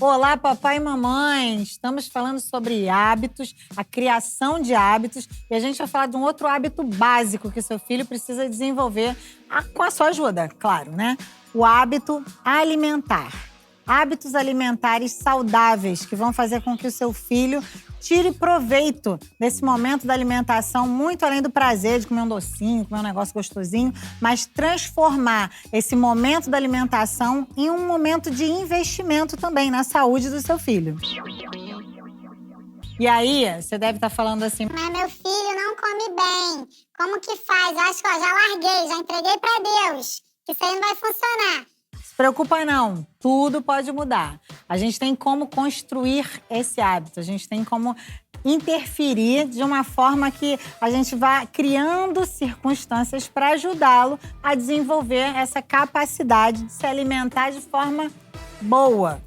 Olá, papai e mamãe! Estamos falando sobre hábitos, a criação de hábitos, e a gente vai falar de um outro hábito básico que seu filho precisa desenvolver com a sua ajuda, claro, né? O hábito alimentar. Hábitos alimentares saudáveis que vão fazer com que o seu filho tire proveito desse momento da alimentação, muito além do prazer de comer um docinho, comer um negócio gostosinho, mas transformar esse momento da alimentação em um momento de investimento também na saúde do seu filho. E aí, você deve estar falando assim... Mas meu filho não come bem. Como que faz? Acho que já larguei, já entreguei pra Deus. Que isso aí não vai funcionar. Se preocupa não, tudo pode mudar. A gente tem como construir esse hábito, a gente tem como interferir de uma forma que a gente vá criando circunstâncias para ajudá-lo a desenvolver essa capacidade de se alimentar de forma boa,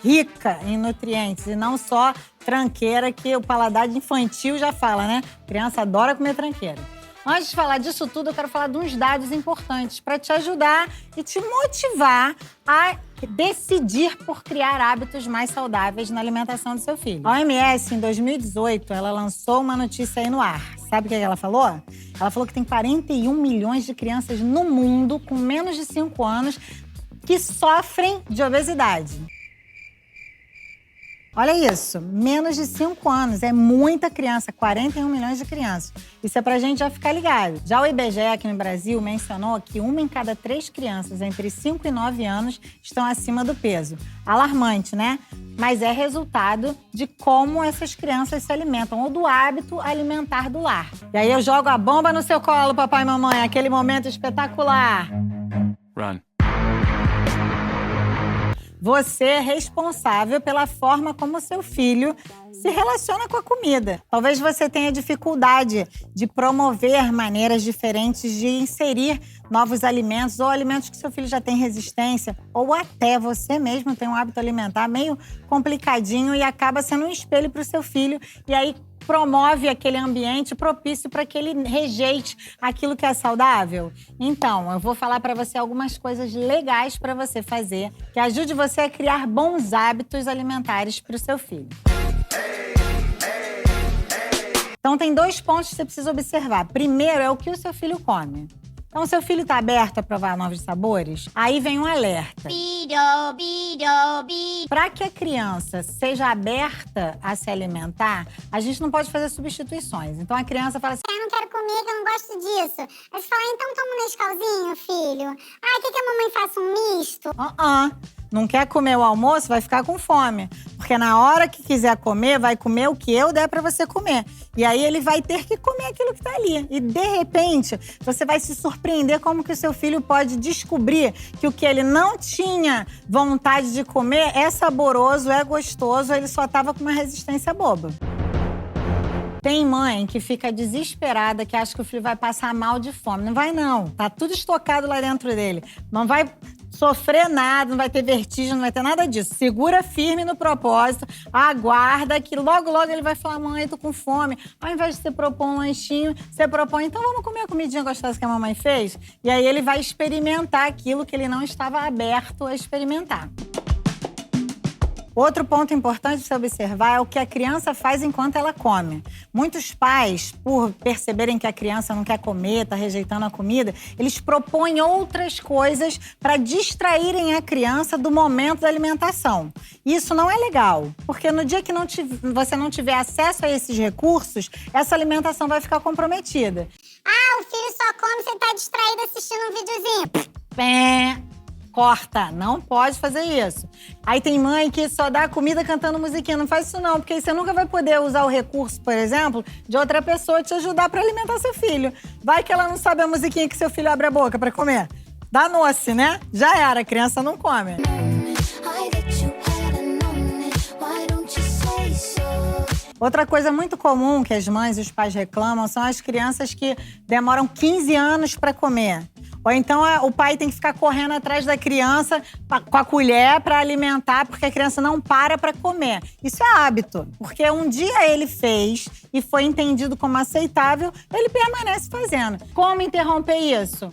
rica em nutrientes e não só tranqueira, que o paladar infantil já fala, né? Criança adora comer tranqueira. Antes de falar disso tudo, eu quero falar de uns dados importantes para te ajudar e te motivar a decidir por criar hábitos mais saudáveis na alimentação do seu filho. A OMS, em 2018, ela lançou uma notícia aí no ar. Sabe o que ela falou? Ela falou que tem 41 milhões de crianças no mundo com menos de 5 anos que sofrem de obesidade. Olha isso, menos de 5 anos, é muita criança, 41 milhões de crianças. Isso é pra gente já ficar ligado. Já o IBGE aqui no Brasil mencionou que 1 em cada 3 crianças entre 5 e 9 anos estão acima do peso. Alarmante, né? Mas é resultado de como essas crianças se alimentam, ou do hábito alimentar do lar. E aí eu jogo a bomba no seu colo, papai e mamãe, aquele momento espetacular. Run. Você é responsável pela forma como o seu filho se relaciona com a comida. Talvez você tenha dificuldade de promover maneiras diferentes de inserir novos alimentos ou alimentos que seu filho já tem resistência, ou até você mesmo tem um hábito alimentar meio complicadinho e acaba sendo um espelho para o seu filho. E aí promove aquele ambiente propício para que ele rejeite aquilo que é saudável. Então, eu vou falar para você algumas coisas legais para você fazer que ajude você a criar bons hábitos alimentares para o seu filho. Então, tem 2 pontos que você precisa observar. Primeiro é o que o seu filho come. Então, seu filho está aberto a provar novos sabores? Aí vem um alerta. Para que a criança seja aberta a se alimentar, a gente não pode fazer substituições. Então, a criança fala assim... Eu não quero comer, que eu não gosto disso. Aí você fala, então toma um Nescauzinho, filho. Ah, quer que a mamãe faça um misto? Não quer comer o almoço, vai ficar com fome. Porque na hora que quiser comer, vai comer o que eu der pra você comer. E aí ele vai ter que comer aquilo que tá ali. E de repente, você vai se surpreender como que o seu filho pode descobrir que o que ele não tinha vontade de comer é saboroso, é gostoso, ele só tava com uma resistência boba. Tem mãe que fica desesperada, que acha que o filho vai passar mal de fome. Não vai não, tá tudo estocado lá dentro dele. Não vai sofrer nada, não vai ter vertigem, não vai ter nada disso. Segura firme no propósito, aguarda que logo, logo ele vai falar, mãe, tô com fome. Ao invés de você propor um lanchinho, você propõe, então vamos comer a comidinha gostosa que a mamãe fez? E aí ele vai experimentar aquilo que ele não estava aberto a experimentar. Outro ponto importante de se observar é o que a criança faz enquanto ela come. Muitos pais, por perceberem que a criança não quer comer, está rejeitando a comida, eles propõem outras coisas para distraírem a criança do momento da alimentação. Isso não é legal, porque no dia que você não tiver acesso a esses recursos, essa alimentação vai ficar comprometida. Ah, o filho só come se ele tá distraído assistindo um videozinho. Corta, não pode fazer isso. Aí tem mãe que só dá comida cantando musiquinha. Não faz isso não, porque aí você nunca vai poder usar o recurso, por exemplo, de outra pessoa te ajudar para alimentar seu filho. Vai que ela não sabe a musiquinha que seu filho abre a boca para comer. Danou-se, né? Já era, a criança não come. Outra coisa muito comum que as mães e os pais reclamam são as crianças que demoram 15 anos para comer. Ou então o pai tem que ficar correndo atrás da criança com a colher para alimentar, porque a criança não para comer. Isso é hábito, porque um dia ele fez e foi entendido como aceitável, ele permanece fazendo. Como interromper isso?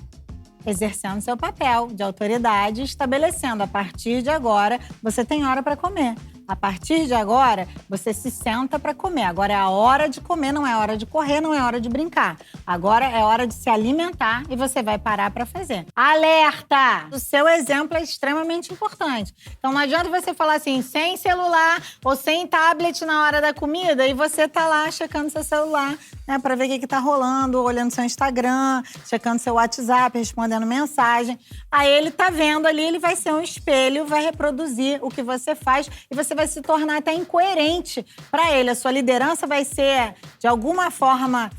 exercendo seu papel de autoridade, estabelecendo, a partir de agora, você tem hora para comer. A partir de agora, você se senta para comer. Agora é a hora de comer, não é hora de correr, não é hora de brincar. Agora é hora de se alimentar e você vai parar para fazer. Alerta! O seu exemplo é extremamente importante. Então não adianta você falar assim, sem celular ou sem tablet na hora da comida e você tá lá checando seu celular, né, para ver o que tá rolando, olhando seu Instagram, checando seu WhatsApp, respondendo mensagem. Aí ele tá vendo ali, ele vai ser um espelho, vai reproduzir o que você faz e você vai se tornar até incoerente para ele. A sua liderança vai ser, de alguma forma,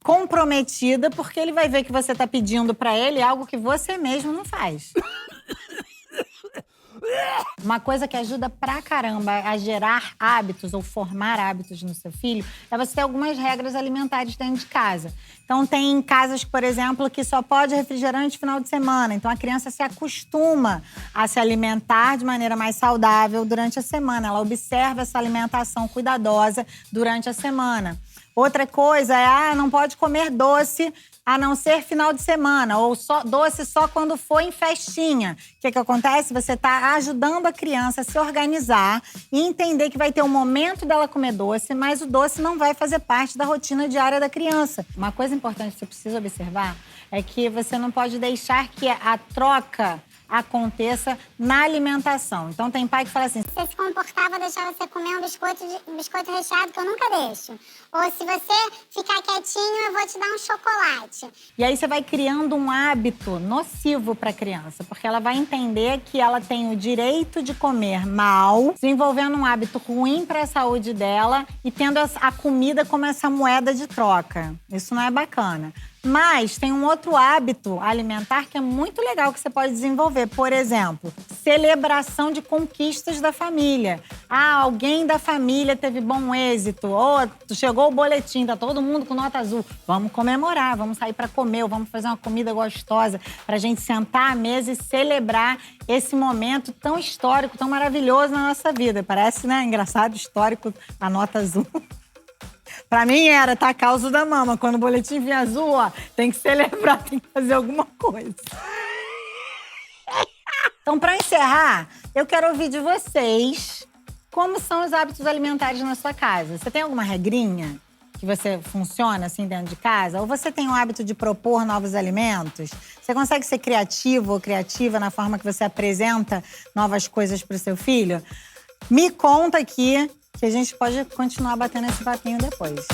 comprometida, porque ele vai ver que você tá pedindo para ele algo que você mesmo não faz. Uma coisa que ajuda pra caramba a gerar hábitos ou formar hábitos no seu filho é você ter algumas regras alimentares dentro de casa. Então, tem casas, por exemplo, que só pode refrigerante no final de semana. Então, a criança se acostuma a se alimentar de maneira mais saudável durante a semana. Ela observa essa alimentação cuidadosa durante a semana. Outra coisa é, não pode comer doce a não ser final de semana, ou doce só quando for em festinha. O que acontece? Você está ajudando a criança a se organizar e entender que vai ter um momento dela comer doce, mas o doce não vai fazer parte da rotina diária da criança. Uma coisa importante que você precisa observar é que você não pode deixar que a troca aconteça na alimentação. Então tem pai que fala assim, Você se comportava, deixar você comer um biscoito recheado que eu nunca deixo. Ou se você ficar quietinho, eu vou te dar um chocolate. e aí você vai criando um hábito nocivo para a criança, porque ela vai entender que ela tem o direito de comer mal, desenvolvendo um hábito ruim para a saúde dela e tendo a comida como essa moeda de troca. Isso não é bacana. Mas tem um outro hábito alimentar que é muito legal que você pode desenvolver. Por exemplo, celebração de conquistas da família. Alguém da família teve bom êxito. Chegou o boletim, tá todo mundo com nota azul. Vamos comemorar, vamos sair para comer, ou vamos fazer uma comida gostosa pra gente sentar à mesa e celebrar esse momento tão histórico, tão maravilhoso na nossa vida. Parece, né, engraçado, histórico, a nota azul. Pra mim era, tá? Causa da mama. Quando o boletim vinha azul, ó, tem que celebrar, tem que fazer alguma coisa. Então, pra encerrar, eu quero ouvir de vocês como são os hábitos alimentares na sua casa. Você tem alguma regrinha que você funciona assim dentro de casa? Ou você tem o hábito de propor novos alimentos? Você consegue ser criativo ou criativa na forma que você apresenta novas coisas pro seu filho? Me conta aqui, que a gente pode continuar batendo esse papinho depois.